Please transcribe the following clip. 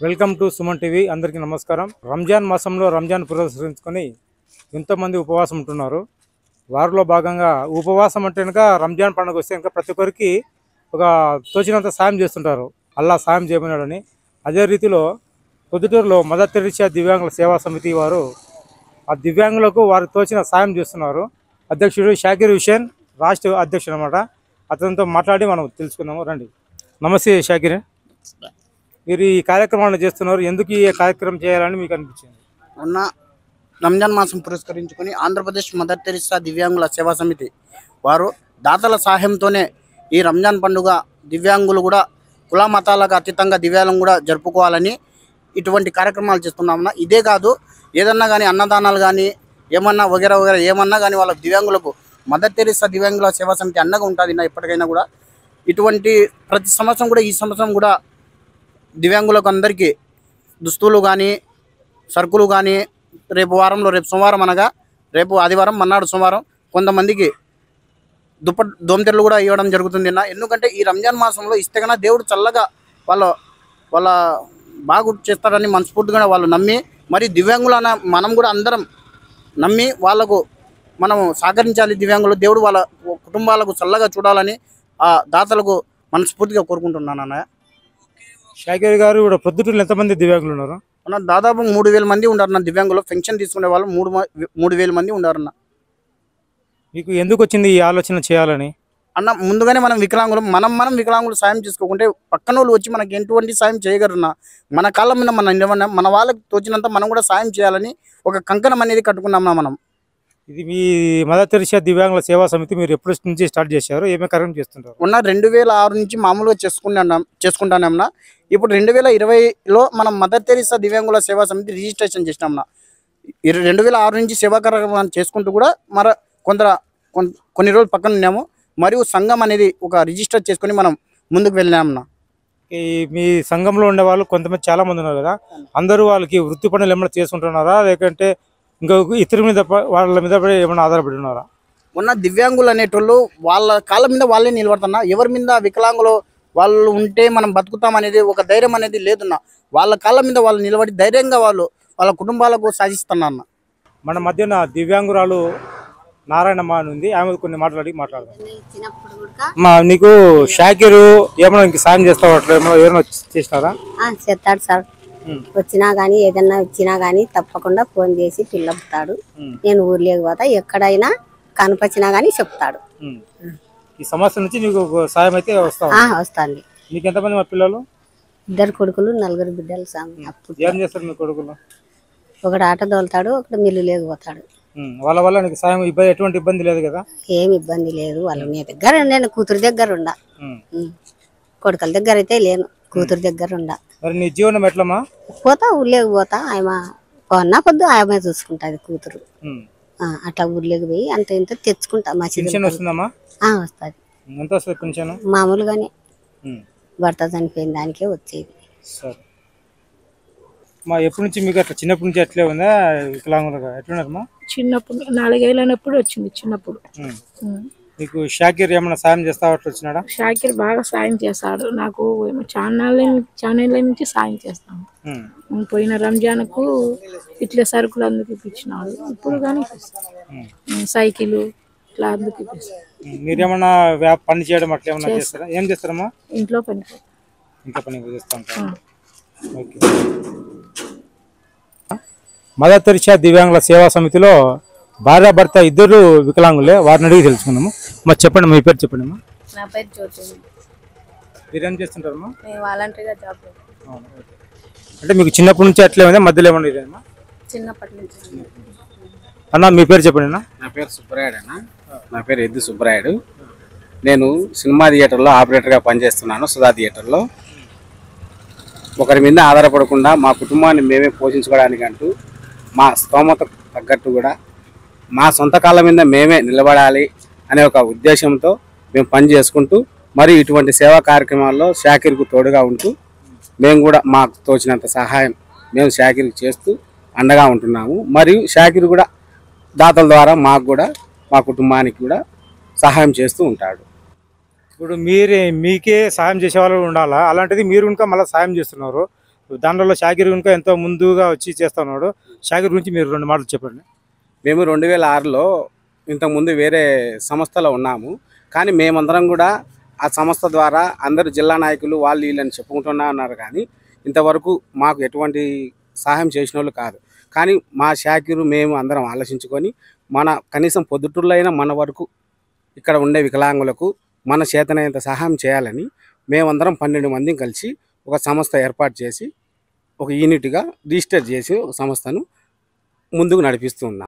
Welcome to Suman TV. అందరికీ నమస్కారం. రంజాన్ మాసంలో రంజాన్ పురస్కరించుకొని ఎంతోమంది ఉపవాసం ఉంటున్నారు. వారిలో భాగంగా ఉపవాసం అంటే కనుక రంజాన్ పండుగ వస్తే కనుక ప్రతి ఒక్కరికి ఒక తోచినంత సాయం చేస్తుంటారు, అల్లా సాయం చేయమన్నాడని. అదే రీతిలో పొద్దుటూరులో మదర్ తెరీసా దివ్యాంగుల సేవా సమితి వారు ఆ దివ్యాంగులకు వారికి తోచిన సాయం చేస్తున్నారు. అధ్యక్షుడు షాకిర్ హుసేన్ రాష్ట్ర అధ్యక్షుడు అనమాట. అతనితో మాట్లాడి మనం తెలుసుకుందాము. రండి. నమస్తే షాకిర్, మీరు ఈ కార్యక్రమాన్ని చేస్తున్నారు, ఎందుకు ఈ కార్యక్రమం చేయాలని మీకు అనిపించింది? మొన్న రంజాన్ మాసం పురస్కరించుకొని ఆంధ్రప్రదేశ్ మదర్ తెరీసా దివ్యాంగుల సేవా సమితి వారు దాతల సహాయంతోనే ఈ రంజాన్ పండుగ దివ్యాంగులు కూడా కుల మతాలకు అతీతంగా దివ్యాంగులు కూడా జరుపుకోవాలని ఇటువంటి కార్యక్రమాలు చేస్తున్నామన్నా. ఇదే కాదు, ఏదన్నా కానీ అన్నదానాలు కానీ ఏమన్నా వగేరా వగేరా ఏమన్నా కానీ వాళ్ళ దివ్యాంగులకు మదర్ తెరీసా దివ్యాంగుల సేవా సమితి అండగా ఉంటుంది. ఎప్పటికైనా కూడా ఇటువంటి ప్రతి సంవత్సరం కూడా ఈ సంవత్సరం కూడా దివ్యాంగులకు అందరికీ దుస్తులు కానీ సరుకులు కానీ రేపు సోమవారం అనగా రేపు ఆదివారం మన్నాడు సోమవారం కొంతమందికి దోమతెరలు కూడా ఇవ్వడం జరుగుతుంది. ఎందుకంటే ఈ రంజాన్ మాసంలో ఇస్తే కన్నా దేవుడు చల్లగా వాళ్ళ బాగు చేస్తారని మనస్ఫూర్తిగా వాళ్ళు నమ్మి, మరి దివ్యాంగులన మనం కూడా అందరం నమ్మి వాళ్ళకు మనం సహకరించాలి. దివ్యాంగులు దేవుడు వాళ్ళ కుటుంబాలకు చల్లగా చూడాలని ఆ దాతలకు మనస్ఫూర్తిగా కోరుకుంటున్నాను అన్నయ్య. షాకిర్ గారు, ఇప్పుడు పొద్దుటూరులో ఎంతమంది దివ్యాంగులు ఉన్నారు? అన్న దాదాపు 3000 మంది ఉన్నారన్న దివ్యాంగులు. పెన్షన్ తీసుకునే వాళ్ళు 3000 మంది ఉన్నారన్న. మీకు ఎందుకు వచ్చింది ఈ ఆలోచన చేయాలని? అన్న ముందుగానే మనం వికలాంగులు సాయం చేసుకోకుంటే పక్కన వాళ్ళు వచ్చి మనకి ఎటువంటి సాయం చేయగలరన్న. మన కాళ్ళ మీద మన వాళ్ళకి తోచినంత మనం కూడా సాయం చేయాలని ఒక కంకణం అనేది కట్టుకున్నాం మనం. ఇది మీ మదర్ తెరీసా దివ్యాంగుల సేవా సమితి మీరు ఎప్పటి నుంచి స్టార్ట్ చేశారు, ఏమే కార్యం చేస్తుంటారు? ఉన్న 2006 నుంచి మామూలుగా చేసుకుంటానన్నా. ఇప్పుడు 2020లో మనం మదర్ తెరీసా దివ్యాంగుల సేవా సమితి రిజిస్ట్రేషన్ చేసినామన్నా. 2006 నుంచి సేవా కార్యక్రమాన్ని చేసుకుంటూ కూడా కొన్ని రోజులు పక్కన ఉన్నాము. మరియు సంఘం అనేది ఒక రిజిస్టర్ చేసుకుని మనం ముందుకు వెళ్ళినామన్నా. మీ సంఘంలో ఉండే వాళ్ళు కొంతమంది చాలా మంది ఉన్నారు కదా, అందరూ వాళ్ళకి వృత్తి పనులు ఏమైనా చేసుకుంటున్నారా, లేకంటే ఇంకా ఇతరుల మీద వాళ్ళ మీద ఏమైనా ఆధారపడి ఉన్నారా? ఉన్న దివ్యాంగులు అనేటోళ్ళు వాళ్ళ కాళ్ళ మీద వాళ్ళే నిలబడుతున్నా. ఎవరి మీద వికలాంగులు వాళ్ళు ఉంటే మనం బతుకుతాం అనేది ఒక ధైర్యం అనేది లేదన్నా. వాళ్ళ కాళ్ళ మీద వాళ్ళు నిలబడి ధైర్యంగా వాళ్ళ కుటుంబాలకు సాధిస్తున్నా అన్న. మన మధ్యన దివ్యాంగురాలు నారాయణమ్మ అని ఉంది, ఆమె కొన్ని మాట్లాడదాం. నీకు షాకిరు ఏమైనా ఇంక సాయం చేస్తావు, ఎవరైనా చేసినారా? చేస్తాడు సార్. వచ్చినా గానీ ఏదన్నా వచ్చినా గానీ తప్పకుండా ఫోన్ చేసి పిలుపుతాడు. నేను ఊర్లోకి పోతా, ఎక్కడైనా కనిపించినా గానీ చెప్తాడు. ఈ సమస్య నుంచి నీకు సాయం అయితే వస్తాండి. నీకు ఎంతమంది మా పిల్లలు? 2 కొడుకులు 4 బిడ్డలు. ఏం చేస్తారు మీ కొడుకులు? ఒకడు ఆట తోలుతాడు, ఒకడు మిల్లు లేకపోతాడు. వాళ్ళ వల్ల నీకు సాయం ఎటువంటి ఇబ్బంది లేదు కదా? ఏమి ఇబ్బంది లేదు. వాళ్ళు నీ దగ్గర నేను కూతురు దగ్గర ఉండా, కొడుకుల దగ్గర అయితే లేను, కూతురు దగ్గర ఉండా. మరి నీ జీవనం ఎట్లమ్మా? పోతా ఊర్లోకి పోతా, ఆమె కొన్నా పొద్దు ఆమె చూసుకుంటది కూతురు. అట్లా ఊర్లోకి పోయి అంత ఇంత తెచ్చుకుంటా. వస్తుందమ్మా? వస్తుంది. ఎంత వస్తుంది పెన్షన్? మామూలుగానే భర్త చనిపోయిన దానికే వచ్చేది. సరే మా ఎప్పటి నుంచి మీకు అట్లా చిన్నప్పటి నుంచి అట్లే ఉందా వికలాంగులుగా? ఎట్లున్నారమ్మా? చిన్నప్పుడు 4 ఏళ్ళనప్పుడు వచ్చింది. చిన్నప్పుడు మీకు షాకిర్ ఏమైనా సాయం చేస్తా వచ్చినాడా? షాకిర్ బాగా సాయం చేస్తాడు నాకు. ఛానల్ నుంచి సాయం చేస్తాను. పోయిన రంజాన్కు ఇట్లా సరుకులు అందుకు ఇప్పించినాడు. ఇప్పుడు కానీ సైకిల్ ఇట్లా అందుకు ఇప్పిస్తాడు. మీరేమన్నా పని చేయడం అట్లా ఏమన్నా చేస్తారా? ఏం చేస్తారమ్మా? ఇంట్లో పని చేస్తాం. ఓకే. మదర్ తెరీసా దివ్యాంగుల సేవా సమితిలో భార్యాభర్త ఇద్దరు వికలాంగులే, వారిని అడిగి తెలుసుకుందాము. మరి చెప్పండి, మీ పేరు చెప్పండి అమ్మా. నా పేరు జ్యోతి. మీరేం చేస్తుంటారమ్మా? నేను వాలంటరీగా జాబ్. అంటే మీకు చిన్నప్పటి నుంచి అట్లే ఉందా, మధ్యలో ఏమన్నా ఇదేమా? చిన్నప్పటి నుంచి. అన్న మీ పేరు చెప్పండి అన్న. నా పేరు సుబ్బరాయుడు అన్న. నా పేరు ఎద్దు సుబ్బరాయుడు. నేను సినిమా థియేటర్లో ఆపరేటర్గా పనిచేస్తున్నాను. సుధా థియేటర్లో. ఒకరి మీద ఆధారపడకుండా మా కుటుంబాన్ని మేమే పోషించుకోవడానికంటూ మా స్తోమత తగ్గట్టు కూడా మా సొంత కాళ్ళ మీద మేమే నిలబడాలి అనే ఒక ఉద్దేశంతో మేము పని చేసుకుంటూ మరి ఇటువంటి సేవా కార్యక్రమాల్లో షాకిర్కు తోడుగా ఉంటూ మేము కూడా మాకు తోచినంత సహాయం మేము షాకిర్కి చేస్తూ అండగా ఉంటున్నాము. మరియు షాకిర్ కూడా దాతల ద్వారా మాకు కూడా మా కుటుంబానికి కూడా సహాయం చేస్తూ ఉంటాడు. ఇప్పుడు మీకే సాయం చేసే వాళ్ళు ఉండాలా, అలాంటిది మీరు ఇంకా మళ్ళీ సాయం చేస్తున్నారు. దాంట్లో షాకిర్ కనుక ఎంతో ముందుగా వచ్చి చేస్తున్నాడు. షాకిర్ గురించి మీరు 2 మాటలు చెప్పండి. మేము 2006లో ఇంతకుముందు వేరే సంస్థలో ఉన్నాము. కానీ మేమందరం కూడా ఆ సంస్థ ద్వారా అందరు జిల్లా నాయకులు వాళ్ళు వీళ్ళని చెప్పుకుంటున్నా ఉన్నారు. కానీ ఇంతవరకు మాకు ఎటువంటి సహాయం చేసిన వాళ్ళు కాదు. కానీ మా షాకిరు మేము అందరం ఆలోచించుకొని మన కనీసం పొద్దుటూరులో అయినా మన వరకు ఇక్కడ ఉండే వికలాంగులకు మన చేతనైనంత సహాయం చేయాలని మేమందరం 12 మందిని కలిసి ఒక సంస్థ ఏర్పాటు చేసి ఒక యూనిట్గా రిజిస్టర్ చేసి ఒక సంస్థను ముందుకు నడిపిస్తూ ఉన్నాం.